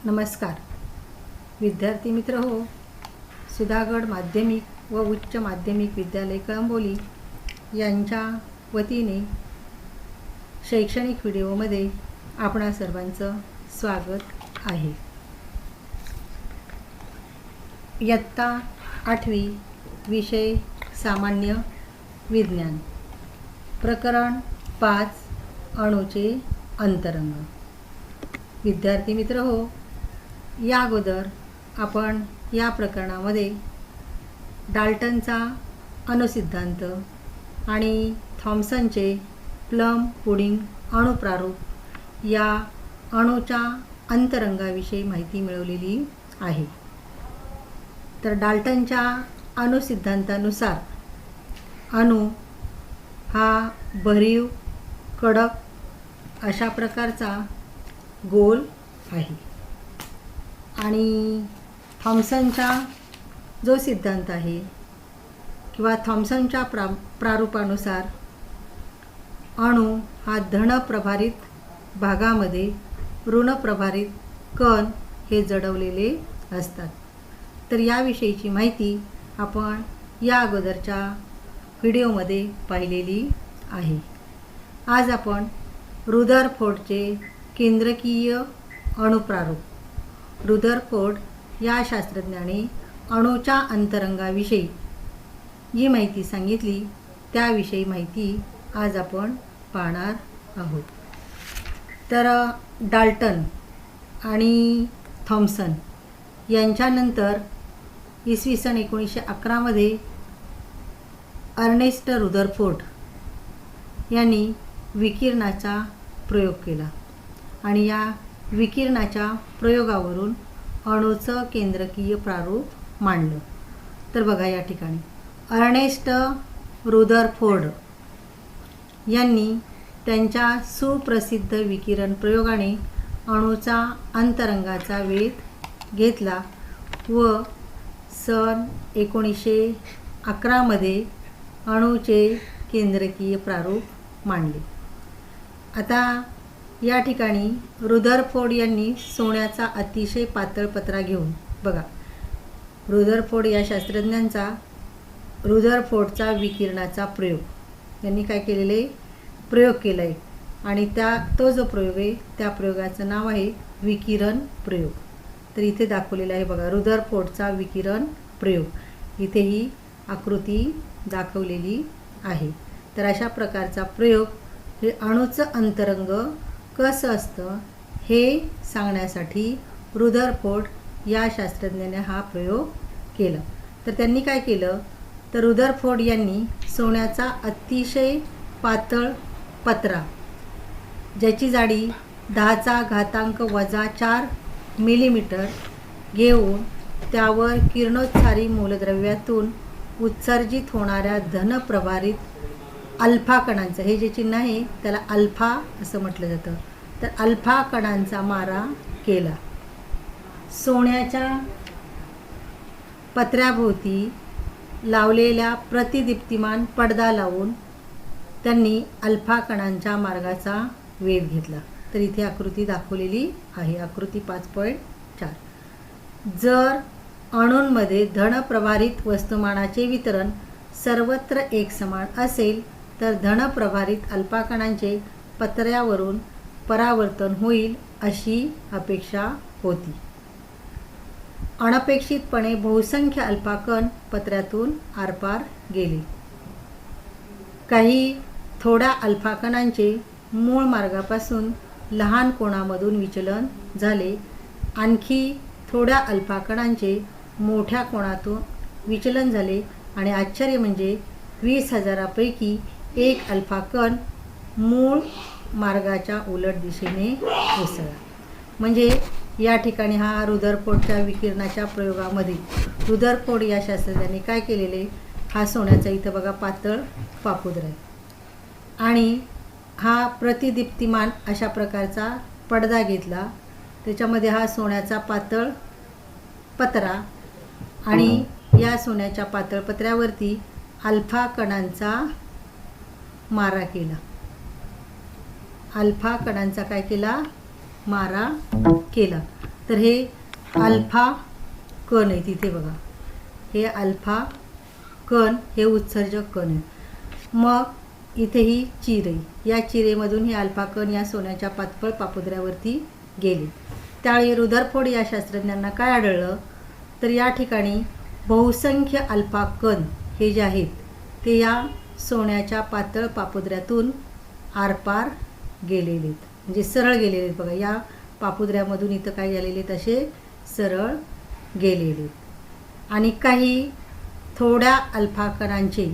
नमस्कार विद्यार्थी मित्र हो, सुधागड माध्यमिक व उच्च माध्यमिक विद्यालय कळंबोली यांच्या वतीने शैक्षणिक व्हिडिओमध्ये आपणा सर्वांचं स्वागत आहे। इयत्ता 8वी विषय सामान्य विज्ञान, प्रकरण 5 अणूचे अंतरंग। विद्यार्थी मित्र हो, या अगोदर आपण या प्रकरणामध्ये डाल्टनचा अणुसिद्धांत आणि थॉम्सनचे प्लम पुडिंग अणुप्रारूप या अणूच्या अंतरंगाविषयी माहिती मिळवलेली आहे। तर डाल्टनच्या अणुसिद्धांतानुसार अणू हा भरीव कडक अशा प्रकारचा गोल आहे आणि थॉम्सनचा जो सिद्धांत आहे किंवा थॉम्सनच्या प्रारूपानुसार अणू हा धन प्रभारित भागामध्ये ऋण प्रभारित कण हे जडवलेले असतात। तर याविषयीची माहिती आपण या अगोदरच्या व्हिडिओमध्ये पाहिलेली आहे। आज आपण रुदरफोर्डचे केंद्रकीय अणुप्रारूप, रुदरफोर्ड या शास्त्रज्ञाने अणूच्या अंतरंगाविषयी जी माहिती सांगितली त्याविषयी माहिती आज आपण पाहणार आहोत। तर डाल्टन आणि थॉम्सन यांच्यानंतर इसवी सन 1911 मध्ये अर्नेस्ट रुदरफोर्ड यांनी विकिरणाचा प्रयोग केला आणि या विकिरणाच्या प्रयोगावरून अणूचं केंद्रकीय प्रारूप मांडलं। तर बघा या ठिकाणी अर्नेस्ट रुदरफोर्ड यांनी त्यांच्या सुप्रसिद्ध विकिरण प्रयोगाने अणूचा अंतरंगाचा वेध घेतला व सन 1911 मध्ये अणूचे केंद्रकीय प्रारूप मांडले। आता या ठिकाणी रुदरफोर्ड यांनी सोन्याचा अतिशय पातळ पत्रा घेऊन, बघा रुदरफोर्ड या शास्त्रज्ञांचा रुदरफोर्डचा विकिरणाचा प्रयोग यांनी काय केलेले प्रयोग केला आहे आणि तो जो प्रयोग आहे त्या प्रयोगाचं नाव आहे विकिरण प्रयोग। तर इथे दाखवलेलं आहे बघा रुदरफोर्डचा विकिरण प्रयोग, इथे ही आकृती दाखवलेली आहे। तर अशा प्रकारचा प्रयोग हे अणूचं अंतरंग कसं असतं हे सांगण्यासाठी रुदरफोर्ड या शास्त्रज्ञाने हा प्रयोग केला। तर त्यांनी काय केलं, तर रुदरफोर्ड यांनी सोन्याचा अतिशय पातळ पत्रा ज्याची जाडी 10⁻⁴ मिलीमीटर घेऊन त्यावर किरणोत्सारी मूलद्रव्यातून उत्सर्जित होणाऱ्या धनप्रभारित अल्फा कणांचं, हे जे चिन्ह आहे त्याला अल्फा असं म्हटलं जातं, तर अल्फा कणांचा मारा केला। सोन्याच्या पत्र्याभोवती लावलेल्या प्रतिदीप्तिमान पडदा लावून त्यांनी अल्फा कणांच्या मार्गाचा वेध घेतला। तर इथे आकृती दाखवलेली आहे, आकृती 5.4। जर अणूंमध्ये धनप्रभारित वस्तुमानाचे वितरण सर्वत्र एकसमान असेल तर धनप्रभारित अल्फा कणांचे पत्र्यावरून परावर्तन होईल अशी अपेक्षा होती। अनपेक्षितपणे बहुसंख्य अल्फा कण पत्र्यातून आरपार गेले। काही थोड्या अल्फा कणांचे मूळ मार्गापासून लहान कोनामधून विचलन झाले, आणखी थोड्या अल्फा कणांचे मोठ्या कोनातून विचलन झाले आणि आश्चर्य म्हणजे 20,000 पैकी एक अल्फा कण मूळ मार्गाच्या उलट दिशेने उसळला। म्हणजे या ठिकाणी हा रुदरफोर्डच्या विकिरणाच्या प्रयोगामध्ये रुदरफोर्ड या शास्त्रज्ञांनी काय केलेले, हा सोन्याचा इथं बघा पातळ पापुद्रा आहे आणि हा प्रतिदीप्तिमान अशा प्रकारचा पडदा घेतला, त्याच्यामध्ये हा सोन्याचा पातळ पत्रा आणि या सोन्याच्या पातळ पत्र्यावरती अल्फा कणांचा मारा केला। अल्फा कणांचा काय केला, मारा केला तर हे अल्फा कण आहे तिथे बघा, हे अल्फा कण हे उत्सर्जक कण आहे. मग इथे ही चिर आहे, या चिरेमधून हे अल्फा कण या सोन्याच्या पातळ पापुद्र्यावरती गेले. त्यावेळी रुदरफोर्ड या शास्त्रज्ञांना काय आढळलं, तर या ठिकाणी बहुसंख्य अल्फा कण हे जे आहेत ते या सोन्याच्या पातळ पापुद्र्यातून आरपार गेलेले आहेत, म्हणजे सरळ गेलेले आहेत बघा. या पापुद्र्यामधून इथं काय झालेले आहेत, असे सरळ गेलेले आहेत. आणि काही थोड्या अल्फा कणांचे,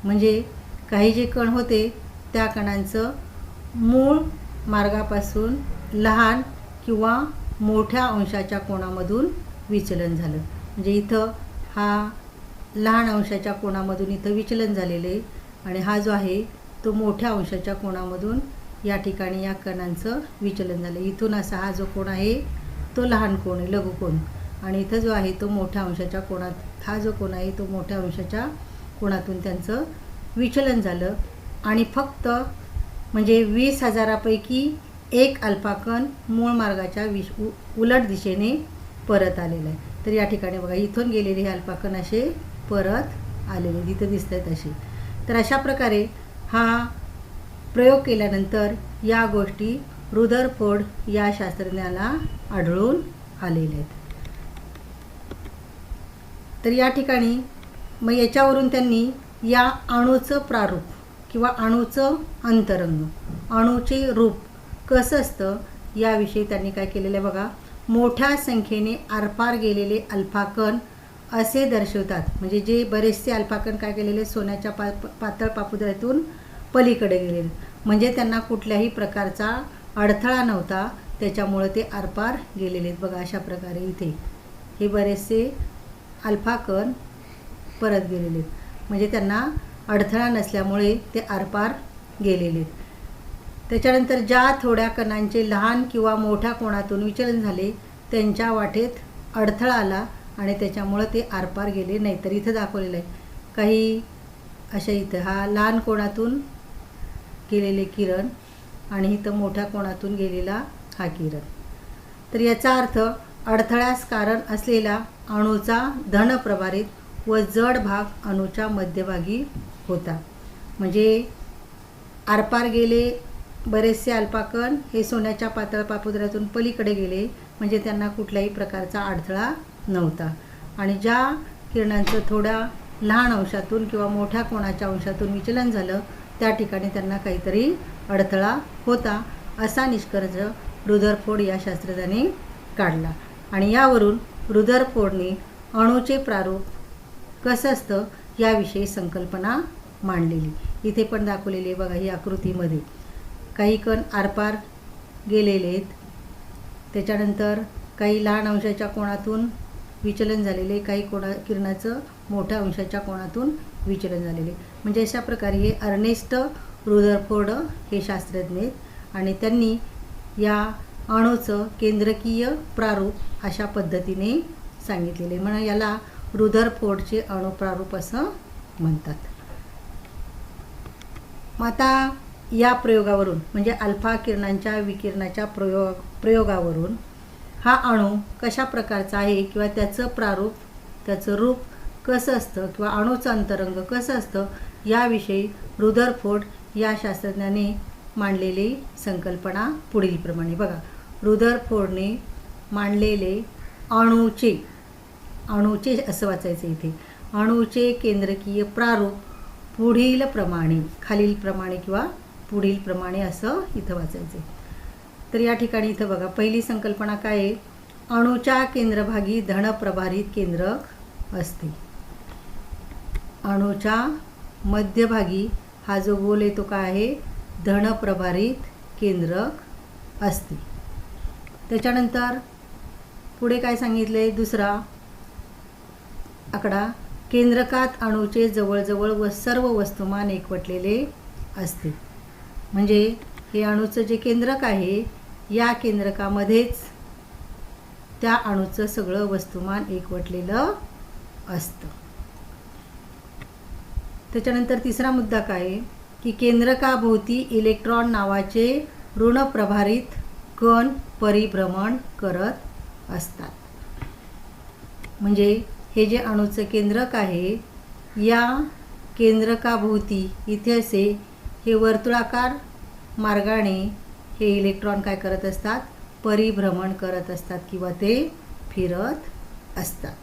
म्हणजे काही जे कण होते त्या कणांचं मूळ मार्गापासून लहान किंवा मोठ्या अंशाच्या कोनामधून विचलन झालं. म्हणजे इथं हा लहान अंशाच्या कोनामधून इथं विचलन झालेलं आहे आणि हा जो आहे तो मोठ्या अंशाच्या कोनामधून या ठिकाणी या कणांचं विचलन झालं. इथून असा हा जो कोण आहे तो लहान कोण आहे, लघुकोन, आणि इथं जो आहे तो मोठ्या अंशाच्या कोनात, हा जो कोण आहे तो मोठ्या अंशाच्या कोनातून त्यांचं विचलन झालं. आणि फक्त म्हणजे 20,000पैकी एक अल्फा कण मूळ मार्गाच्या उलट दिशेने परत आलेला आहे. तर या ठिकाणी बघा इथून गेलेले हे अल्फा कण असे परत आलेले तिथं दिसत आहेत असे. तर अशा प्रकारे हा प्रयोग केल्यानंतर या गोष्टी रुदरफोर्ड या शास्त्रज्ञाला आढळून आलेल्या आहेत. तर या ठिकाणी मग याच्यावरून त्यांनी या अणूचं प्रारूप किंवा अणूचं अंतरंग, अणूचे रूप कसं असतं याविषयी त्यांनी काय केलेलं आहे बघा. मोठ्या संख्येने आरपार गेलेले अल्फा कण असे दर्शवतात, म्हणजे जे बरेचसे अल्फा कण काय केलेले सोन्याच्या पातळ पापुद्र्यातून पलीकडे गेलेले, म्हणजे त्यांना कुठल्याही प्रकारचा अडथळा नव्हता, त्याच्यामुळे ते आरपार गेलेले आहेत बघा. अशा प्रकारे इथे हे बरेचसे अल्फा कण परत गेलेले आहेत, म्हणजे त्यांना अडथळा नसल्यामुळे ते आरपार गेलेले आहेत. त्याच्यानंतर ज्या थोड्या कणांचे लहान किंवा मोठ्या कोनातून विचलन झाले त्यांच्या वाटेत अडथळा आला आणि त्याच्यामुळं ते आरपार गेले नाही. तर इथं दाखवलेलं आहे काही अशा, इथं हा लहान कोनातून गेलेले किरण आणि इथं मोठ्या कोनातून गेलेला हा किरण. तर याचा अर्थ अडथळ्यास कारण असलेला अणूचा धन प्रभारित व जड भाग अणूच्या मध्यभागी होता. म्हणजे आरपार गेले बरेचसे अल्फा कण हे सोन्याच्या पातळ पापुद्र्यातून पलीकडे गेले, म्हणजे त्यांना कुठल्याही प्रकारचा अडथळा नव्हता. आणि ज्या किरणांचं थोड्या लहान अंशातून किंवा मोठ्या कोणाच्या अंशातून विचलन झालं त्या ठिकाणी त्यांना काहीतरी अडथळा होता, असा निष्कर्ष रुदरफोर्ड या शास्त्रज्ञाने काढला. आणि यावरून रुदरफोर्डने अणूचे प्रारूप कसं असतं याविषयी संकल्पना मांडलेली. इथे पण दाखवलेली आहे बघा ही आकृतीमध्ये. काही कण आरपार गेलेले आहेत, त्याच्यानंतर काही लहान अंशाच्या कोनातून विचलन झालेले, काही किरणाचं मोठ्या अंशाच्या कोनातून विचलन झालेले, म्हणजे अशा प्रकारे हे अर्नेस्ट रुदरफोर्ड हे शास्त्रज्ञ आहेत आणि त्यांनी या अणूचं केंद्रकीय प्रारूप अशा पद्धतीने सांगितलेले, म्हणून याला रुदरफोर्डचे अणुप्रारूप असं म्हणतात. मग आता या प्रयोगावरून म्हणजे अल्फा किरणांच्या विकिरणाच्या प्रयोगावरून हा अणू कशा प्रकारचा आहे किंवा त्याचं प्रारूप, त्याचं रूप कसं असतं किंवा अणूचं अंतरंग कसं असतं याविषयी रुदरफोर्ड या शास्त्रज्ञाने मांडलेली संकल्पना पुढीलप्रमाणे बघा. रुदरफोर्डने मांडलेले अणूचे असं वाचायचं इथे, अणूचे केंद्रकीय प्रारूप पुढीलप्रमाणे, खालीलप्रमाणे किंवा पुढीलप्रमाणे असं इथं वाचायचं. तर या ठिकाणी इथं बघा पहिली संकल्पना काय आहे, अणूच्या केंद्रभागी धनप्रभारित केंद्रक असते. अणूच्या मध्यभागी हा जो गोल आहे तो काय आहे, धनप्रभारित केंद्रक असते. त्याच्यानंतर पुढे काय सांगितलं आहे, दुसरा आकडा, केंद्रकात अणूचे जवळजवळ व सर्व वस्तुमान एकवटलेले असते. म्हणजे हे अणूचं जे केंद्रक आहे या केंद्रकामध्येच त्या अणूचं सगळं वस्तुमान एकवटलेलं असतं. त्याच्यानंतर तिसरा मुद्दा काय आहे की केंद्रकाभोवती इलेक्ट्रॉन नावाचे ऋणप्रभारित कण परिभ्रमण करत असतात. म्हणजे हे जे अणूचं केंद्रक आहे, या केंद्रकाभोवती इथे असे हे वर्तुळाकार मार्गाने हे इलेक्ट्रॉन काय करत असतात, परिभ्रमण करत असतात किंवा ते फिरत असतात.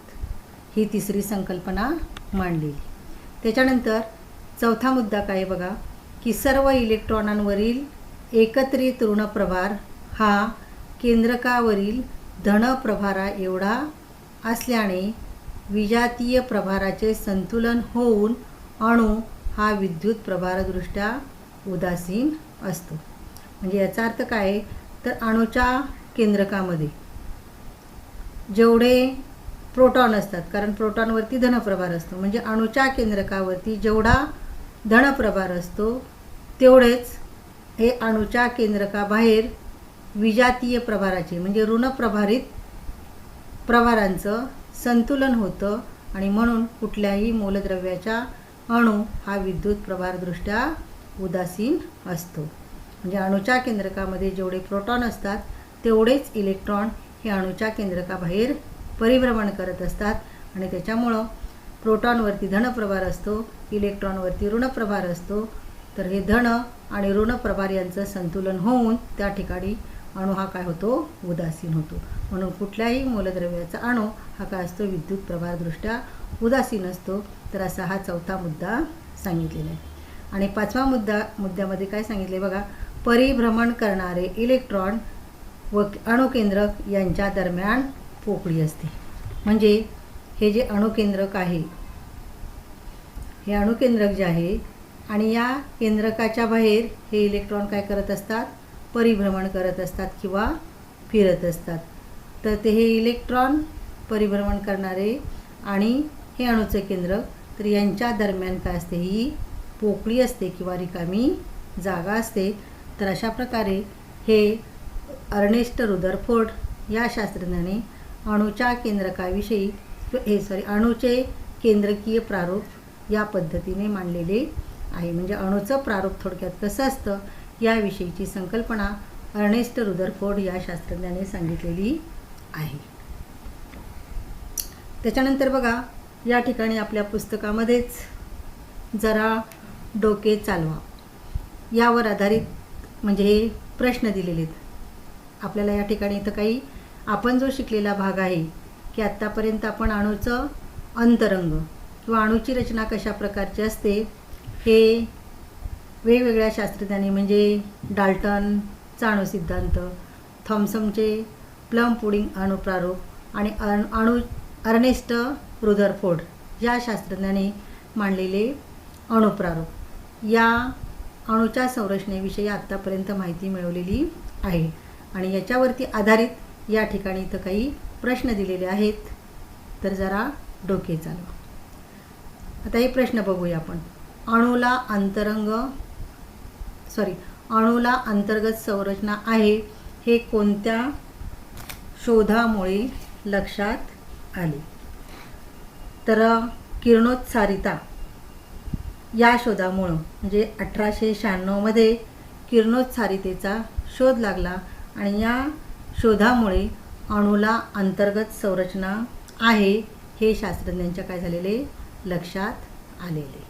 ही तिसरी संकल्पना मांडलेली. त्याच्यानंतर चौथा मुद्दा काय बघा, की सर्व इलेक्ट्रॉनांवरील एकत्रित ऋणप्रभार हा केंद्रकावरील धनप्रभारा एवढा असल्याने विजातीय प्रभाराचे संतुलन होऊन अणू हा विद्युत प्रभारदृष्ट्या उदासीन असतो. म्हणजे याचा अर्थ काय आहे, तर अणूच्या केंद्रकामध्ये जेवढे प्रोटॉन असतात, कारण प्रोटॉनवरती धनप्रभार असतो, म्हणजे अणूच्या केंद्रकावरती जेवढा धनप्रभार असतो तेवढेच हे अणूच्या केंद्रकाबाहेर विजातीय प्रभाराचे म्हणजे ऋणप्रभारित प्रभारांचं संतुलन होतं आणि म्हणून कुठल्याही मूलद्रव्याचा अणू हा विद्युत प्रभारदृष्ट्या उदासीन असतो. म्हणजे अणूच्या केंद्रकामध्ये जेवढे प्रोटॉन असतात तेवढेच इलेक्ट्रॉन हे अणूच्या केंद्रकाबाहेर परिभ्रमण करत असतात आणि त्याच्यामुळं प्रोटॉनवरती धनप्रभार असतो, इलेक्ट्रॉनवरती ऋणप्रभार असतो. तर हे धन आणि ऋणप्रभार यांचं संतुलन होऊन त्या ठिकाणी अणू हा काय होतो, उदासीन होतो. म्हणून कुठल्याही मूलद्रव्याचा अणू हा काय असतो, विद्युत प्रभारदृष्ट्या उदासीन असतो. तर असा हा चौथा मुद्दा सांगितलेला आहे. आणि पाचवा मुद्द्यामध्ये काय सांगितले बघा, परिभ्रमण करणारे इलेक्ट्रॉन व अणुकेंद्रक यांच्या दरम्यान पोकळी असते. म्हणजे हे जे अणुकेंद्रक आहे, हे अणुकेंद्रक जे आहे आणि या केंद्रकाच्या बाहेर हे इलेक्ट्रॉन काय करत असतात, परिभ्रमण करत असतात किंवा फिरत असतात. तर ते हे इलेक्ट्रॉन परिभ्रमण करणारे आणि हे अणुचे केंद्रक, तर यांच्या दरम्यान काय असते, ही पोकळी असते किंवा रिकामी जागा असते. तर अशा प्रकारे हे अर्नेस्ट रुदरफोर्ड या शास्त्रज्ञाने अणूच्या केंद्रकाविषयी अणूचे केंद्रकीय प्रारूप या पद्धतीने मांडलेले आहे. म्हणजे अणूचं प्रारूप थोडक्यात कसं असतं याविषयीची संकल्पना अर्नेस्ट रुदरफोर्ड या शास्त्रज्ञाने सांगितलेली आहे. त्याच्यानंतर बघा, या ठिकाणी आपल्या पुस्तकामध्येच जरा डोके चालवा यावर आधारित म्हणजे हे प्रश्न दिलेले आहेत आपल्याला. या ठिकाणी इथं काही आपण जो शिकलेला भाग आहे की आत्तापर्यंत आपण अणूचं अंतरंग किंवा अणूची रचना कशा प्रकारची असते हे वेगवेगळ्या शास्त्रज्ञांनी म्हणजे डाल्टनचा अणुसिद्धांत, थॉम्सनचे प्लम पुडिंग अणुप्रारूप आणि अर्नेस्ट रुदरफोर्ड या शास्त्रज्ञांनी मांडलेले अणुप्रारूप या अणूच्या संरचनेविषयी आत्तापर्यंत माहिती मिळवलेली आहे. आणि याच्यावरती आधारित या ठिकाणी इथं काही प्रश्न दिलेले आहेत. तर जरा डोके चालवा. आता हे प्रश्न बघूया आपण. अणूला अंतर्गत संरचना आहे हे कोणत्या शोधामुळे लक्षात आले? तर किरणोत्सारिता या शोधामुळं म्हणजे 1896 मध्ये किरणोत्सारितेचा शोध लागला आणि या शोधामुळे अणूला अंतर्गत संरचना आहे हे शास्त्रज्ञांच्या काय झालेले लक्षात आलेले.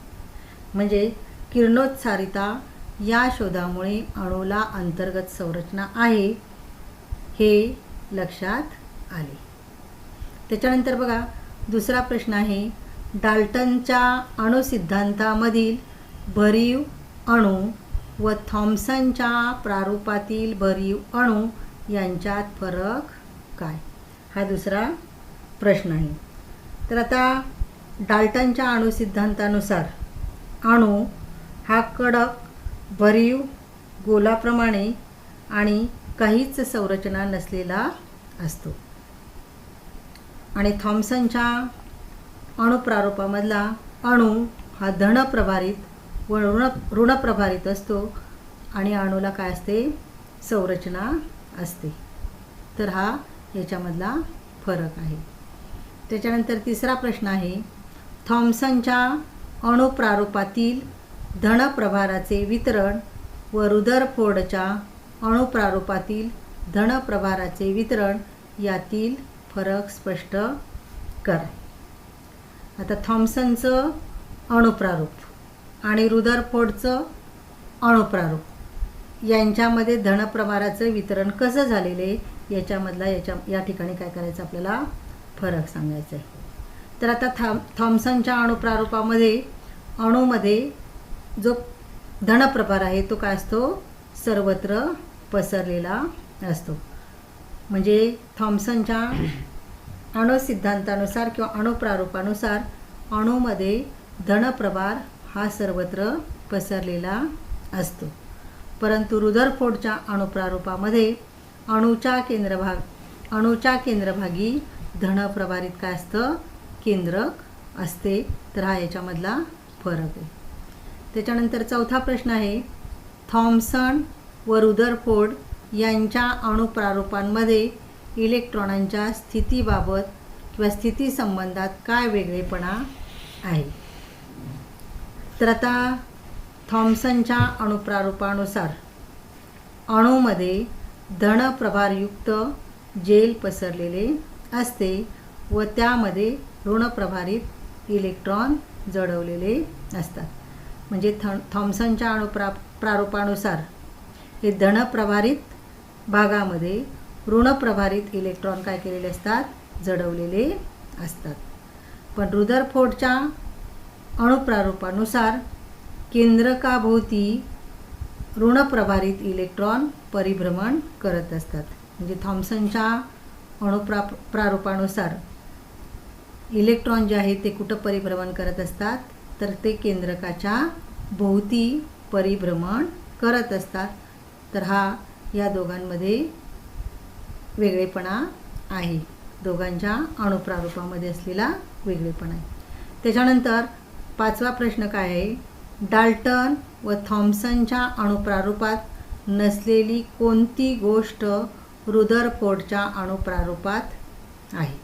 म्हणजे किरणोत्सारिता या शोधामुळे अणूला अंतर्गत संरचना आहे हे लक्षात आले. त्याच्यानंतर बघा, दुसरा प्रश्न आहे, डाल्टनच्या अणुसिद्धांतामधील भरीव अणू व थॉम्सनच्या प्रारूपातील भरीव अणू यांच्यात फरक काय? हा दुसरा प्रश्न आहे. तर आता डाल्टनच्या अणुसिद्धांतानुसार अणू हा कडक भरीव गोलाप्रमाणे आणि काहीच संरचना नसलेला असतो आणि थॉम्सनच्या अणुप्रारूपामधला अणू हा धनप्रभारित व ऋणप्रभारित असतो आणि अणूला काय असते, संरचना असते. तर हा याच्यामधला फरक आहे. त्याच्यानंतर तिसरा प्रश्न आहे, थॉम्सनच्या अणुप्रारूपातील धनप्रभाराचे वितरण व रुदरफोर्डच्या अणुप्रारूपातील धनप्रभाराचे वितरण यातील फरक स्पष्ट करा. आता थॉम्सनचं अणुप्रारूप आणि रुदरफोर्डचं अणुप्रारूप यांच्यामध्ये धनप्रभाराचं वितरण कसं झालेलं आहे याच्यामधला या ठिकाणी काय करायचं आपल्याला फरक सांगायचा आहे. तर आता थॉम्सनच्या अणुप्रारूपामध्ये अणूमध्ये जो धनप्रभार आहे तो काय असतो सर्वत्र पसरलेला असतो. म्हणजे थॉम्सनच्या अणुसिद्धांतानुसार किंवा अणुप्रारूपानुसार अणूमध्ये धनप्रभार हा सर्वत्र पसरलेला असतो. परंतु रुदरफोर्डच्या अणुप्रारूपामध्ये अणूच्या केंद्रभागी धनप्रभारित काय असतं केंद्रक असते. तर हा याच्यामधला फरक आहे. त्याच्यानंतर चौथा प्रश्न आहे, थॉम्सन व रुदरफोर्ड यांच्या अणुप्रारूपांमध्ये इलेक्ट्रॉनांच्या स्थितीबाबत किंवा स्थितीसंबंधात काय वेगळेपणा आहे. तर आता थॉम्सनच्या अणुप्रारूपानुसार अणूमध्ये धनप्रभारयुक्त जेल पसरलेले असते व त्यामध्ये ऋणप्रभारित इलेक्ट्रॉन जडवलेले असतात. म्हणजे थॉम्सनच्या प्रारूपानुसार हे धनप्रभारित भागामध्ये ऋणप्रभारित इलेक्ट्रॉन काय केलेले असतात जडवलेले असतात. पण रुदरफोर्डच्या अणुप्रारूपानुसार केंद्रकाभोवती ऋणप्रभारित इलेक्ट्रॉन परिभ्रमण करत असतात. म्हणजे थॉम्सनच्या प्रारूपानुसार इलेक्ट्रॉन जे आहे ते कुठं परिभ्रमण करत असतात तर ते केंद्रकाच्या भोवती परिभ्रमण करत असतात. तर हा या दोघांमध्ये वेगळेपणा आहे, दोघांच्या अणुप्रारूपामध्ये असलेला वेगळेपणा आहे. त्याच्यानंतर पाचवा प्रश्न काय आहे, डाल्टन व थॉम्सनच्या अणुप्रारूपात नसलेली कोणती गोष्ट रुदरफोर्डच्या अणुप्रारूपात आहे.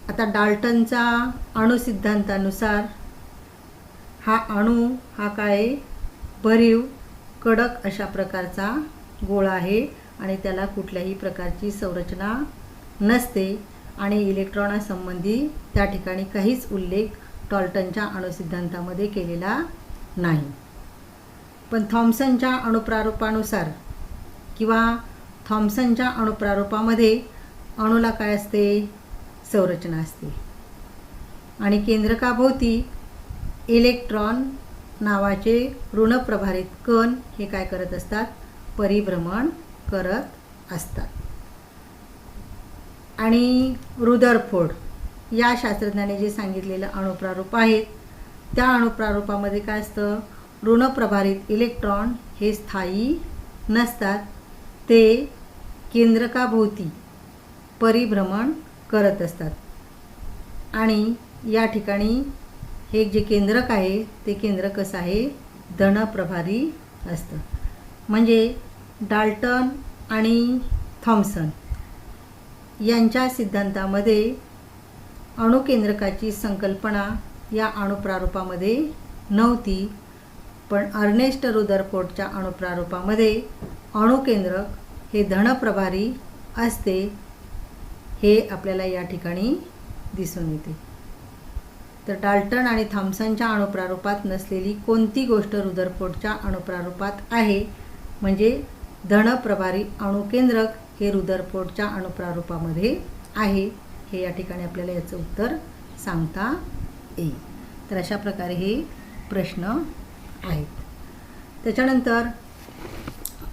आता डाल्टनचा अणुसिद्धांतानुसार हा अणू हा काय भरीव कडक अशा प्रकारचा गोळा आहे आणि त्याला कुठल्याही प्रकारची संरचना नसते आणि इलेक्ट्रॉनासंबंधी त्या ठिकाणी काहीच उल्लेख डाल्टनच्या अणुसिद्धांतामध्ये केलेला नाही. पण थॉम्सनच्या अणुप्रारूपानुसार किंवा थॉम्सनच्या अणुप्रारूपामध्ये अणूला काय असते संरचना असते आणि केंद्रकाभोवती इलेक्ट्रॉन नावाचे ऋणप्रभारित कण हे काय करत असतात परिभ्रमण करत असतात. आणि रुदरफोर्ड या शास्त्रज्ञाने जे सांगितलेलं अणुप्रारूप आहेत त्या अणुप्रारूपामध्ये काय असतं ऋणप्रभारित इलेक्ट्रॉन हे स्थायी नसतात, ते केंद्रकाभोवती परिभ्रमण करत असतात. आणि या ठिकाणी हे जे केंद्रक आहे ते केंद्रक कसं आहे धनप्रभारी असतं. म्हणजे डाल्टन आणि थॉम्सन यांच्या सिद्धांतामध्ये अणुकेंद्रकाची संकल्पना या अणुप्रारूपामध्ये नव्हती. पण अर्नेस्ट रुदरफोर्डच्या अणुप्रारूपामध्ये अणुकेंद्रक हे धनप्रभारी असते हे आपल्याला या ठिकाणी दिसून येते. तर डाल्टन आणि थॉम्सनच्या अणुप्रारूपात नसलेली कोणती गोष्ट रुदरफोर्डच्या अणुप्रारूपात आहे. म्हणजे धनप्रभारी अणुकेंद्रक हे रुदरफोर्डच्या अणुप्रारूपामध्ये आहे हे या ठिकाणी आपल्याला याचं उत्तर सांगता येईल. तर अशा प्रकारे हे प्रश्न आहेत. त्याच्यानंतर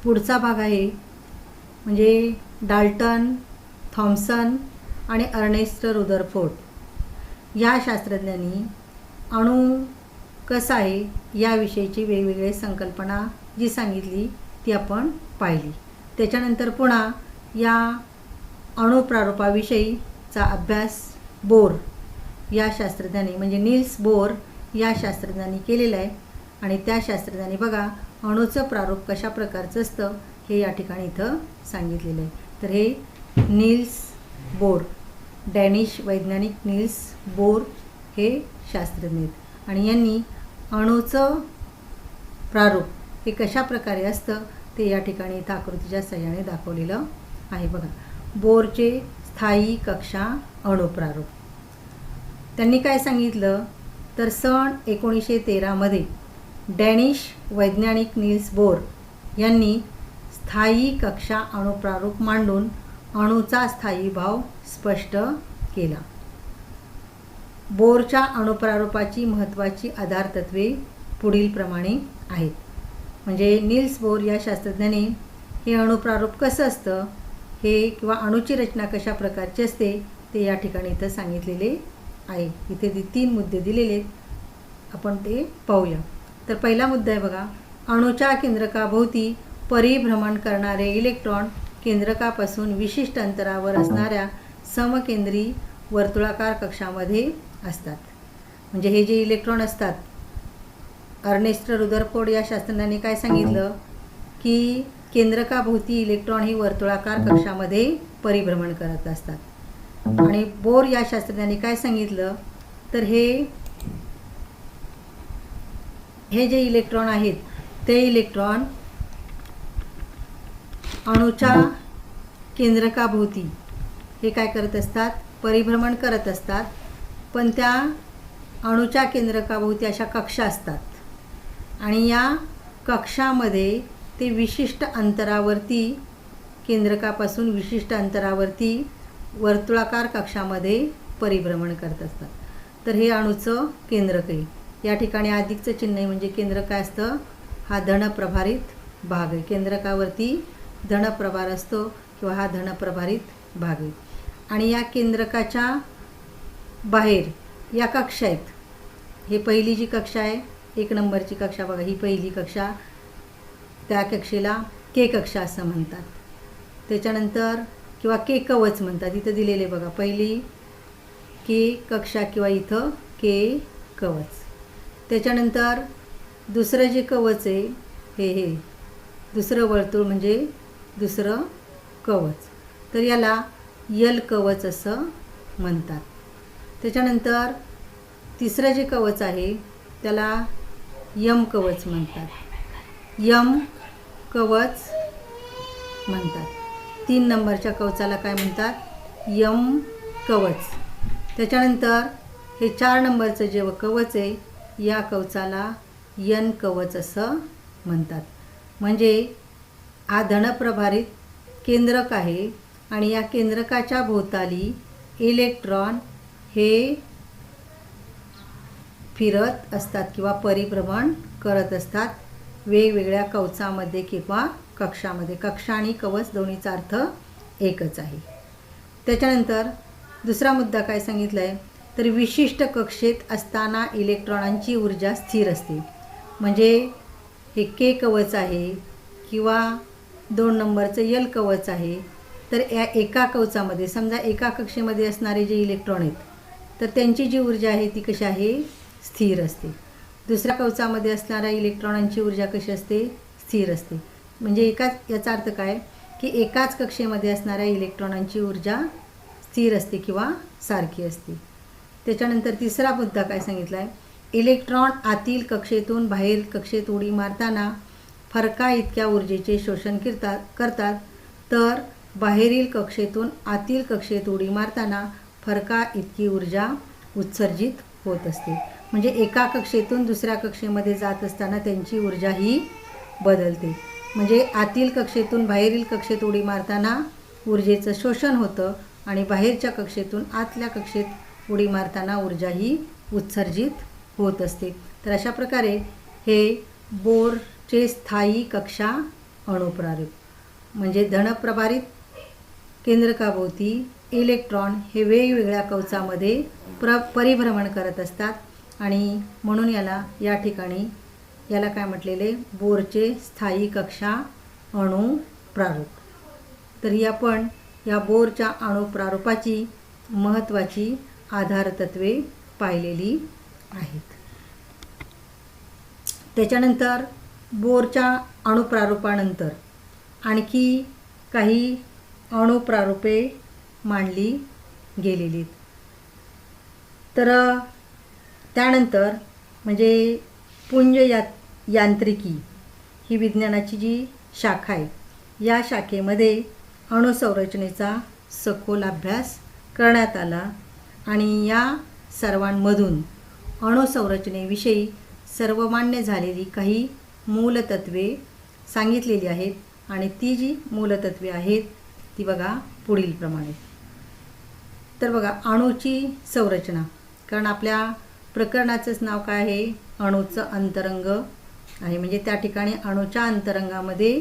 पुढचा भाग आहे म्हणजे डाल्टन, थॉम्सन आणि अर्नेस्ट रुदरफोर्ड या शास्त्रज्ञांनी अणू कसा आहे याविषयीची वेगवेगळी संकल्पना जी सांगितली ती आपण पाहिली. त्याच्यानंतर पुन्हा या अणुप्रारूपाविषयीचा अभ्यास बोर या शास्त्रज्ञांनी म्हणजे नील्स बोर या शास्त्रज्ञांनी केलेला आहे. आणि त्या शास्त्रज्ञांनी बघा अणूचं प्रारूप कशा प्रकारचं असतं हे या ठिकाणी इथं सांगितलेलं आहे. तर हे नील्स बोर, डॅनिश वैज्ञानिक नील्स बोर हे शास्त्रज्ञ आहेत आणि यांनी अणूचं प्रारूप हे कशा प्रकारे असतं ते या ठिकाणी इथं आकृतीच्या सहाय्याने दाखवलेलं आहे. बघा बोरचे स्थायी कक्षा अणुप्रारूप. त्यांनी काय सांगितलं तर सन 1913 डॅनिश वैज्ञानिक नील्स बोर यांनी स्थायी कक्षा अणुप्रारूप मांडून अणूचा स्थायी भाव स्पष्ट केला. बोरच्या अणुप्रारूपाची महत्त्वाची आधारतत्वे पुढीलप्रमाणे आहेत. म्हणजे नील्स बोर या शास्त्रज्ञाने हे अणुप्रारूप कसं असतं हे किंवा अणूची रचना कशा प्रकारची असते ते या ठिकाणी इथं सांगितलेले आहे. इथे 3 मुद्दे दिलेले आहेत, आपण ते पाहूया. तर पहिला मुद्दा आहे बघा, अणूच्या केंद्रकाभोवती परिभ्रमण करणारे इलेक्ट्रॉन केंद्रकापासून विशिष्ट अंतरावर असणाऱ्या समकेंद्री वर्तुळाकार कक्षामध्ये असतात. म्हणजे हे जे इलेक्ट्रॉन असतात, अर्नेस्ट रुदरफोर्ड या शास्त्रज्ञाने काय सांगितलं की केंद्रकाभोवती इलेक्ट्रॉन ही वर्तुळाकार कक्षामध्ये परिभ्रमण करत असतात. आणि बोर या शास्त्रज्ञाने काय सांगितलं तर हे जे इलेक्ट्रॉन आहेत ते इलेक्ट्रॉन अणूच्या केंद्रकाभोवती हे काय करत असतात, परिभ्रमण करत असतात. पण त्या अणूच्या केंद्रकाभोवती अशा कक्षा असतात आणि या कक्षामध्ये ते विशिष्ट अंतरावरती, केंद्रकापासून विशिष्ट अंतरावरती वर्तुळाकार कक्षामध्ये परिभ्रमण करत असतात. तर हे अणूचं केंद्रक आहे. या ठिकाणी अधिकचं चिन्ह आहे म्हणजे केंद्रक काय असतं, हा धनप्रभारित भाग आहे. केंद्रकावरती धनप्रभार असतो किंवा हा धनप्रभारित भाग आहे. आणि या केंद्रकाच्या बाहेर या कक्षा आहेत. हे पहिली जी कक्षा आहे, 1 नंबरची कक्षा बघा, ही पहिली कक्षा, त्या कक्षेला के कक्षा असं म्हणतात. त्याच्यानंतर किंवा के कवच म्हणतात. इथं दिलेले बघा, पहिली के कक्षा किंवा इथं के कवच. त्याच्यानंतर दुसरं जे कवच आहे हे दुसरं वर्तुळ म्हणजे दुसरं कवच, तर याला यल कवच असं म्हणतात. त्याच्यानंतर तिसरं जे कवच आहे त्याला यम कवच म्हणतात. यम कवच म्हणतात. 3 नंबरच्या कवचाला काय म्हणतात, यम कवच. त्याच्यानंतर हे 4 नंबरचं जे कवच आहे या कवचाला यन कवच असं म्हणतात. म्हणजे हा धनप्रभारित केंद्रक आहे आणि या केंद्रकाच्या भोवताली इलेक्ट्रॉन हे फिरत असतात किंवा परिभ्रमण करत असतात वेगवेगळ्या कवचामध्ये किंवा कक्षामध्ये. कक्षा आणि कवच दोन्हीचा अर्थ एकच आहे. त्याच्यानंतर दुसरा मुद्दा काय सांगितला आहे तर विशिष्ट कक्षेत असताना इलेक्ट्रॉनांची ऊर्जा स्थिर असते. म्हणजे हे के कवच आहे किंवा 2 नंबरचं यल कवच आहे, तर या एका कवचामध्ये समजा एका कक्षेमध्ये असणारे जे इलेक्ट्रॉन आहेत तर त्यांची जी ऊर्जा आहे ती कशी आहे, स्थिर असते. दुसऱ्या कवचामध्ये असणाऱ्या इलेक्ट्रॉनांची ऊर्जा कशी असते, स्थिर असते. म्हणजे याचा अर्थ काय की एकाच कक्षेमध्ये असणाऱ्या इलेक्ट्रॉनांची ऊर्जा स्थिर असते किंवा सारखी असते. त्याच्यानंतर तिसरा मुद्दा काय सांगितला आहे, इलेक्ट्रॉन आतील कक्षेतून बाहेर कक्षेत उडी मारताना फरका इतक्या ऊर्जेचे शोषण करतात, तर बाहेरील कक्षेतून आतील कक्षेत उडी मारताना फरका इतकी ऊर्जा उत्सर्जित होत असते. म्हणजे एका कक्षेतून दुसऱ्या कक्षेमध्ये जात असताना त्यांची ऊर्जा ही बदलते. म्हणजे आतील कक्षेतून बाहेरील कक्षेत उडी मारताना ऊर्जेचं शोषण होतं आणि बाहेरच्या कक्षेतून आतल्या कक्षेत उडी मारताना ऊर्जा ही उत्सर्जित होत असते. तर अशा प्रकारे हे बोरचे स्थायी कक्षा अणुप्रारूप म्हणजे धनप्रभारित केंद्रकाभोवती इलेक्ट्रॉन हे वेगवेगळ्या कवचामध्ये परिभ्रमण करत असतात आणि म्हणून या ठिकाणी काय म्हटलेले, बोरचे स्थायी कक्षा अणुप्रारूप. तर ही आपण या बोरच्या अणुप्रारूपाची महत्त्वाची आधारतत्वे पाहिलेली आहेत. त्याच्यानंतर बोरच्या अणुप्रारूपानंतर आणखी काही अणुप्रारूपे मांडली गेलेली. तर त्यानंतर म्हणजे पुंज यांत्रिकी ही विज्ञानाची जी शाखा आहे, या शाखेमध्ये अणुसंरचनेचा सखोल अभ्यास करण्यात आला आणि या सर्वांमधून अणुसंरचनेविषयी सर्वमान्य झालेली काही मूलतत्वे सांगितलेली आहेत आणि ती जी मूलतत्वे आहेत ती बघा पुढीलप्रमाणे. तर बघा अणूची संरचना, कारण आपल्या प्रकरणाचंच नाव काय आहे, अणूचं अंतरंग आहे. म्हणजे त्या ठिकाणी अणूच्या अंतरंगामध्ये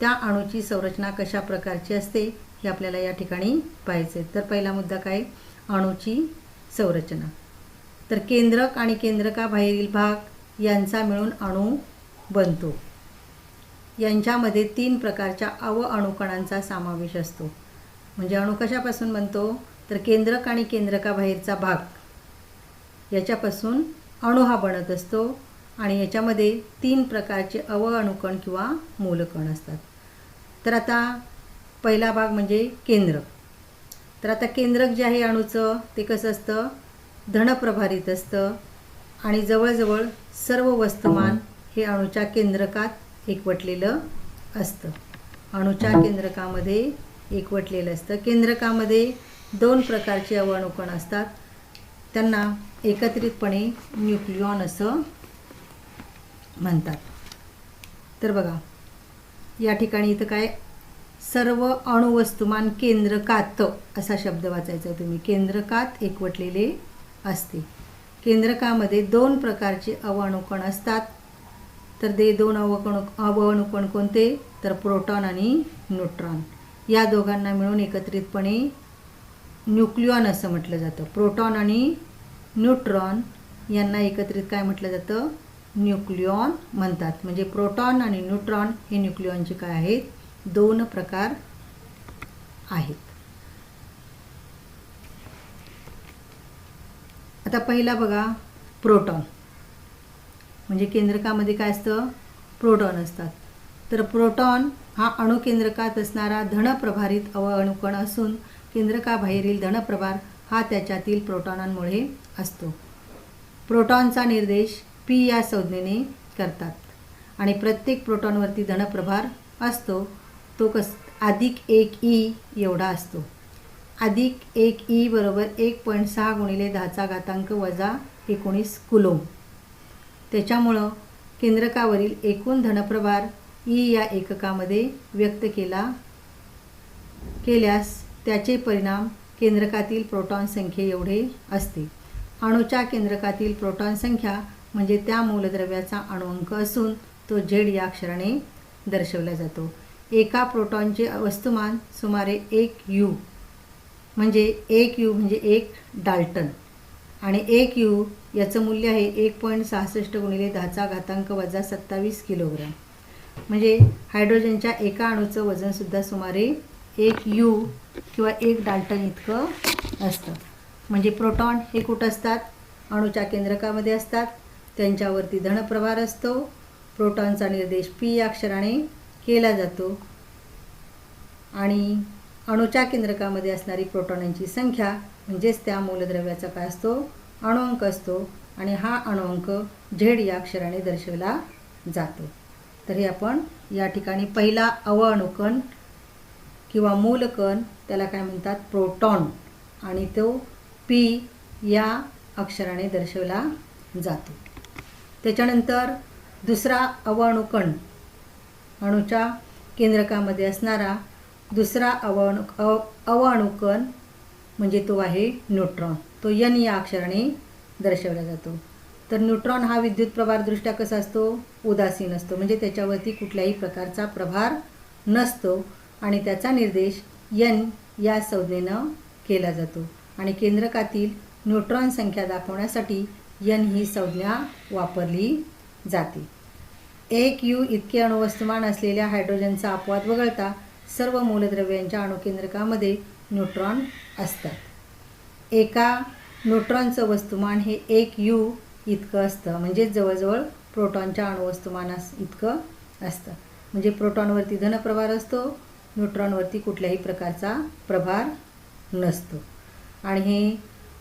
त्या अणूची संरचना कशा प्रकारची असते हे आपल्याला या ठिकाणी पाहायचं आहे. तर पहिला मुद्दा काय, अणूची संरचना. तर केंद्रक आणि केंद्रकाबाहेरील भाग यांचा मिळून अणू बनतो. यांच्यामध्ये 3 प्रकारच्या अणुकणांचा समावेश असतो. म्हणजे अणू कशापासून बनतो, तर केंद्रक आणि केंद्रकाबाहेरचा भाग याच्यापासून अणू हा बनत असतो आणि याच्यामध्ये 3 प्रकारचे अणुकण किंवा मूलकण असतात. तर आता पहिला भाग म्हणजे केंद्रक. तर आता केंद्रक जे आहे अणूचं ते कसं असतं, धनप्रभारित असतं आणि जवळजवळ सर्व वस्तुमान हे अणूच्या केंद्रकात एकवटलेलं असतं. अणूच्या केंद्रकामध्ये एकवटलेलं असतं. केंद्रकामध्ये 2 प्रकारचे अणुकण असतात, त्यांना एकत्रितपणे न्यूक्लियॉन असं म्हणतात. तर बघा या ठिकाणी इथं काय, सर्व अणुवस्तुमान केंद्रकात असा शब्द वाचायचा तुम्ही. केंद्रकात एकवटलेले असते. केंद्रकामध्ये 2 प्रकारचे अणुकण असतात. तर ते 2 अणुकण कोणते, तर प्रोटॉन आणि न्यूट्रॉन. या दोघांना मिळून एकत्रितपणे न्यूक्लियॉन असं म्हटलं जातं. प्रोटॉन आणि न्यूट्रॉन यांना एकत्रित काय म्हटलं जातं, न्यूक्लियॉन म्हणतात. म्हणजे प्रोटॉन आणि न्यूट्रॉन हे न्यूक्लियॉनचे काय आहेत, 2 प्रकार आहेत. आता पहिला बघा प्रोटॉन. म्हणजे केंद्रकामध्ये काय असतं, प्रोटॉन असतात. तर प्रोटॉन हा अणुकेंद्रकात असणारा धनप्रभारित अणुकण असून केंद्रकाबाहेरील धनप्रभार हा त्याच्यातील प्रोटॉनांमुळे असतो. प्रोटॉनचा निर्देश P या संज्ञेने करतात आणि प्रत्येक प्रोटॉनवरती धनप्रभार असतो. तो +1e एवढा असतो. +1e बरोबर 1.6 × 10⁻⁻19 कुलोम. त्याच्यामुळं केंद्रकावरील एकूण धनप्रभार E या एककामध्ये व्यक्त केल्यास त्याचे परिणाम केंद्रकातील प्रोटॉन संख्ये एवढे असते. अणूच्या केंद्रकातील प्रोटॉन संख्या म्हणजे त्या मूलद्रव्याचा अणुअंक असून तो Z या अक्षराने दर्शवला जातो. एका प्रोटॉनचे वस्तुमान सुमारे 1 U म्हणजे 1 U म्हणजे 1 डाल्टन आणि 1 U याचं मूल्य आहे 1.66 × 10⁻⁻27 किलोग्राम. म्हणजे हायड्रोजनच्या एका अणूचं वजनसुद्धा सुमारे 1 U किंवा 1 डाल्टन इतकं असतं. म्हणजे प्रोटॉन हे कुठं असतात, अणूच्या केंद्रकामध्ये असतात. त्यांच्यावरती धनप्रभार असतो. प्रोटॉनचा निर्देश P या अक्षराने केला जातो आणि अणूच्या केंद्रकामध्ये असणारी प्रोटॉनांची संख्या म्हणजेच त्या मूलद्रव्याचा काय असतो, अणुअंक असतो आणि हा अणुअंक Z या अक्षराने दर्शवला जातो. तर हे आपण या ठिकाणी पहिला अणुकण किंवा मूलकण त्याला काय म्हणतात, प्रोटॉन, आणि तो P या अक्षराने दर्शवला जातो. त्याच्यानंतर दुसरा अणुकण, अणूच्या केंद्रकामध्ये असणारा दुसरा अणुकण म्हणजे तो आहे न्यूट्रॉन. तो N या अक्षराने दर्शवला जातो. तर न्यूट्रॉन हा विद्युत प्रभारदृष्ट्या कसा असतो, उदासीन असतो. म्हणजे त्याच्यावरती कुठल्याही प्रकारचा प्रभार नसतो आणि त्याचा निर्देश N या संज्ञेनं केला जातो आणि केंद्रकातील न्यूट्रॉन संख्या दाखवण्यासाठी N ही संज्ञा वापरली जाते. 1 U इतके अणुवस्तुमान असलेल्या हायड्रोजनचा अपवाद वगळता सर्व मूलद्रव्यांच्या अणुकेंद्रकामध्ये न्यूट्रॉन असतात. एका न्यूट्रॉनचं वस्तुमान हे 1 U इतकं असतं. म्हणजे जवळजवळ प्रोटॉनच्या अणुवस्तुमानास इतकं असतं. म्हणजे प्रोटॉनवरती धनप्रभार असतो, न्यूट्रॉनवरती कुठल्याही प्रकारचा प्रभार नसतो. आणि हे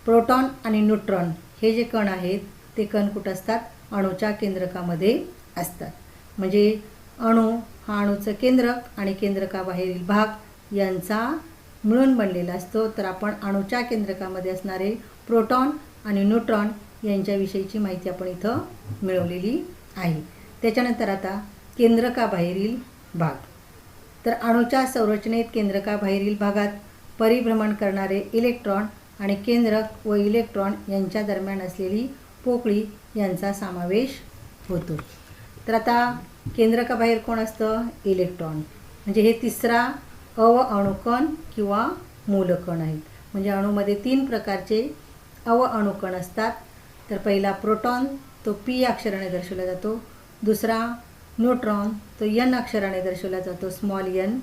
प्रोटॉन आणि न्यूट्रॉन हे जे कण आहेत ते कण कुठं असतात, अणूच्या केंद्रकामध्ये असतात. म्हणजे अणू हा अणूचं केंद्रक आणि केंद्रकाबाहेरील भाग यांचा मिळून बनलेला असतो. तर आपण अणूच्या केंद्रकामध्ये असणारे प्रोटॉन आणि न्यूट्रॉन यांच्याविषयीची माहिती आपण इथं मिळवलेली आहे. त्याच्यानंतर आता केंद्रकाबाहेरील भाग. तर अणूच्या संरचनेत केंद्रकाबाहेरील भागात परिभ्रमण करणारे इलेक्ट्रॉन आणि केंद्रक व इलेक्ट्रॉन यांच्या दरम्यान असलेली पोकळी यांचा समावेश होतो. तर आता केंद्रकाबाहेर कोण असतं? इलेक्ट्रॉन. म्हणजे हे तिसरा अणुकण किंवा मूलकण आहेत. म्हणजे अणूमध्ये 3 प्रकारचे अणुकण असतात. तर पहिला प्रोटॉन, तो P अक्षराने दर्शवला जातो. दुसरा न्यूट्रॉन, तो N अक्षराने दर्शवला जातो, स्मॉल n.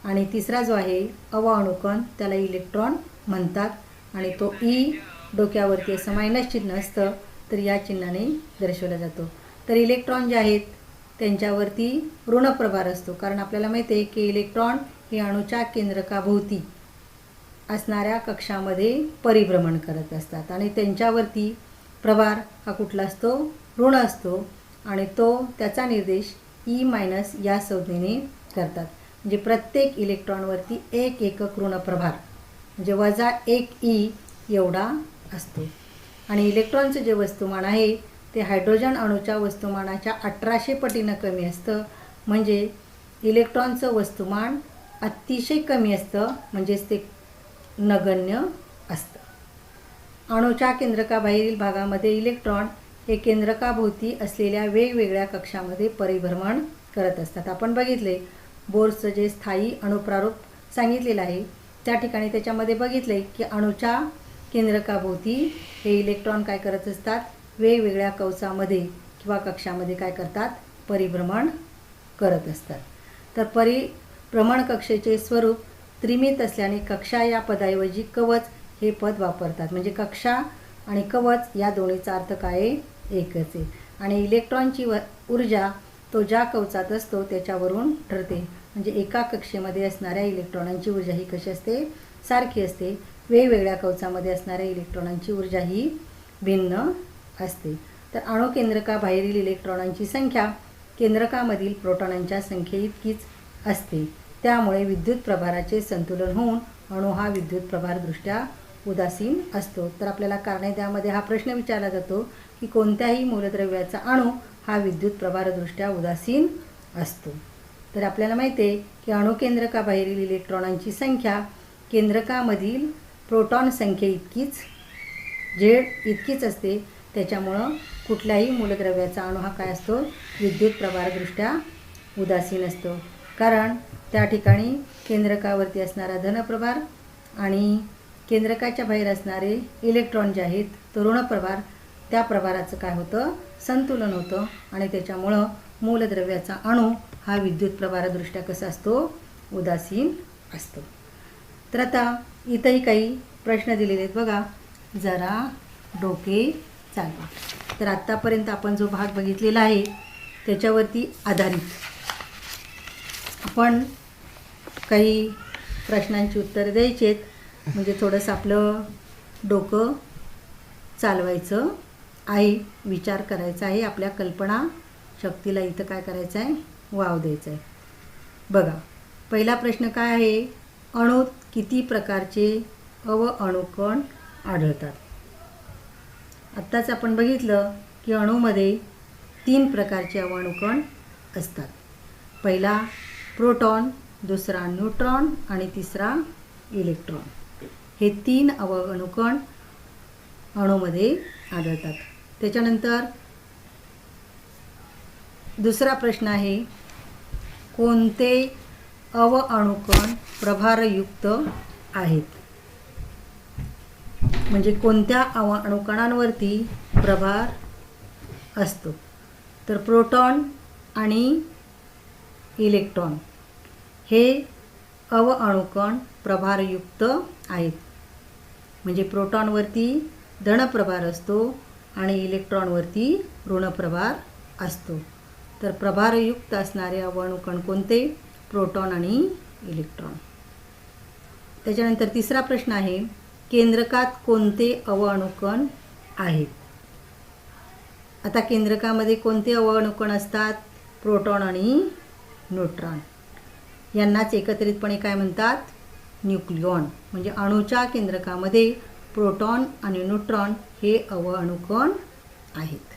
आणि तिसरा जो आहे अणुकण, त्याला इलेक्ट्रॉन म्हणतात आणि तो E डोक्यावरती असं मायनस चिन्ह असतं, तर या चिन्हाने दर्शवला जातो. तर इलेक्ट्रॉन जे आहेत त्यांच्यावरती ऋण प्रभार असतो, कारण आपल्याला माहिती आहे की इलेक्ट्रॉन हे अणूच्या केंद्रकाभोवती असणाऱ्या कक्षामध्ये परिभ्रमण करत असतात आणि त्यांच्यावरती प्रभार हा कुठला असतो? ऋण असतो आणि त्याचा निर्देश E- या संज्ञेने करतात. म्हणजे प्रत्येक इलेक्ट्रॉनवरती एक एकक ऋण प्रभार म्हणजे -1 E एवढा असतो. आणि इलेक्ट्रॉनचं जे वस्तुमान आहे ते हायड्रोजन अणूच्या वस्तुमानाच्या 1800 पटीनं कमी असतं. म्हणजे इलेक्ट्रॉनचं वस्तुमान अतिशय कमी असतं, म्हणजेच ते नगण्य असतं. अणूच्या केंद्रकाबाहेरील भागामध्ये इलेक्ट्रॉन हे केंद्रकाभोवती असलेल्या वेगवेगळ्या कक्षामध्ये परिभ्रमण करत असतात. आपण बघितले बोर्सचं जे स्थायी अणुप्रारूप सांगितलेलं आहे त्या ठिकाणी त्याच्यामध्ये बघितले की अणूच्या केंद्रकाभोवती हे इलेक्ट्रॉन काय करत असतात? वेगवेगळ्या कवचामध्ये किंवा कक्षामध्ये काय करतात? परिभ्रमण करत असतात. तर परिभ्रमण कक्षेचे स्वरूप त्रिमित असल्याने कक्षा या पदाऐवजी कवच हे पद वापरतात. म्हणजे कक्षा आणि कवच या दोन्हीचा अर्थ काय आहे? एकच आहे. आणि इलेक्ट्रॉनची ऊर्जा तो ज्या कवचात असतो त्याच्यावरून ठरते. म्हणजे एका कक्षेमध्ये असणाऱ्या इलेक्ट्रॉनांची ऊर्जा ही कशी असते? सारखी असते. वेगवेगळ्या कवचामध्ये असणाऱ्या इलेक्ट्रॉनांची ऊर्जा ही भिन्न असते. तर अणुकेंद्रकाबाहेरील इलेक्ट्रॉनांची संख्या केंद्रकामधील प्रोटॉनांच्या संख्येइतकीच असते. त्यामुळे विद्युत प्रभाराचे संतुलन होऊन अणू हा विद्युत प्रभारदृष्ट्या उदासीन असतो. तर आपल्याला कारणे त्यामध्ये हा प्रश्न विचारला जातो की कोणत्याही मूलद्रव्याचा अणू हा विद्युत प्रभारदृष्ट्या उदासीन असतो. तर आपल्याला माहिती आहे की अणुकेंद्रकाबाहेरील इलेक्ट्रॉनांची संख्या केंद्रकामधील प्रोटॉन संख्येइतकीच इतकीच असते. त्याच्यामुळं कुठल्याही मूलद्रव्याचा अणू हा काय असतो? विद्युत प्रभारदृष्ट्या उदासीन असतो. कारण त्या ठिकाणी केंद्रकावरती असणारा धनप्रभार आणि केंद्रकाच्या बाहेर असणारे इलेक्ट्रॉन जे आहेत तो ऋणप्रभार, त्या प्रभाराचं काय होतं? संतुलन होतं आणि त्याच्यामुळं मूलद्रव्याचा अणू हा विद्युत प्रभारदृष्ट्या कसा असतो? उदासीन असतो. तर आता इथंही काही प्रश्न दिलेले आहेत बघा. जरा डोके चालवा. तर आत्तापर्यंत आपण जो भाग बघितलेला आहे त्याच्यावरती आधारित आपण काही प्रश्नांची उत्तरं द्यायची आहेत. म्हणजे थोडंसं आपलं डोकं चालवायचं आहे, विचार करायचा आहे, आपल्या कल्पना शक्तीला इथं काय करायचं आहे? वाव द्यायचा आहे. बघा, पहिला प्रश्न काय आहे? अणूत किती प्रकारचे अणुकण आढळतात? आत्ताच आपण बघितलं की अणूमध्ये 3 प्रकारचे अणुकण असतात. पहिला प्रोटॉन, दुसरा न्यूट्रॉन आणि तिसरा इलेक्ट्रॉन. हे 3 अणुकण अणूमध्ये आढळतात. त्याच्यानंतर दुसरा प्रश्न आहे, कोणते अणुकण प्रभारयुक्त आहेत? म्हणजे कोणत्या अणुकणांवरती प्रभार असतो? तर प्रोटॉन आणि इलेक्ट्रॉन हे अणुकण प्रभारयुक्त आहेत. म्हणजे प्रोटॉनवरती धनप्रभार असतो आणि इलेक्ट्रॉनवरती ऋणप्रभार असतो. तर प्रभारयुक्त असणारे अणुकण कोणते? प्रोटॉन आणि इलेक्ट्रॉन. त्याच्यानंतर तिसरा प्रश्न आहे, केंद्रकात कोणते अणुकण आहेत? आता केंद्रकामध्ये कोणते अणुकण असतात? प्रोटॉन आणि न्यूट्रॉन. यांनाच एकत्रितपणे काय म्हणतात? न्यूक्लियॉन, म्हणजे अणूच्या केंद्रकामध्ये प्रोटॉन आणि न्यूट्रॉन हे अणुकण आहेत.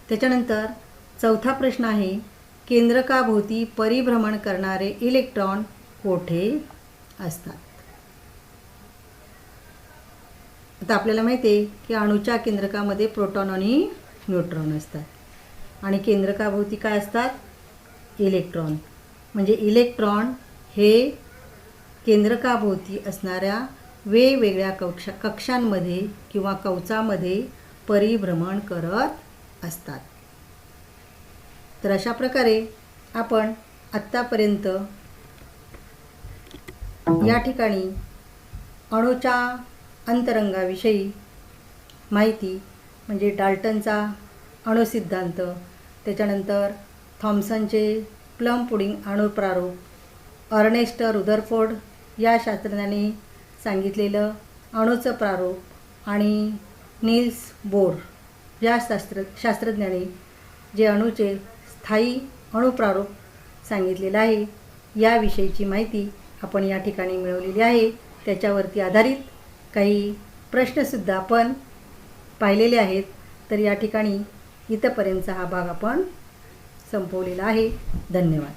त्याच्यानंतर चौथा प्रश्न आहे, केंद्रकाभोवती परिभ्रमण करणारे इलेक्ट्रॉन कोठे असतात? आता आपल्याला माहिती आहे की अणूच्या केंद्रकामध्ये प्रोटॉन आणि न्यूट्रॉन असतात आणि केंद्रकाभोवती काय असतात? इलेक्ट्रॉन. म्हणजे इलेक्ट्रॉन हे केंद्रकाभोवती असणाऱ्या वेगवेगळ्या कक्षांमध्ये किंवा कवचामध्ये परिभ्रमण करत असतात. तर अशा प्रकारे आपण आत्तापर्यंत या ठिकाणी अणूच्या अंतरंगाविषयी माहिती, म्हणजे डाल्टनचा अणुसिद्धांत, त्याच्यानंतर थॉम्सनचे प्लम पुडिंग अणुप्रारूप, अर्नेस्ट रुदरफोर्ड या शास्त्रज्ञाने सांगितलेलं अणूचं प्रारूप आणि नील्स बोर या शास्त्रज्ञाने जे अणूचे स्थायी अणुप्रारूप सांगितलेलं आहे, याविषयीची माहिती आपण या ठिकाणी मिळवलेली आहे. त्याच्यावरती आधारित काही प्रश्नसुद्धा आपण पाहिलेले आहेत. तर या ठिकाणी इथंपर्यंतचा हा भाग आपण संपवलेला आहे. धन्यवाद.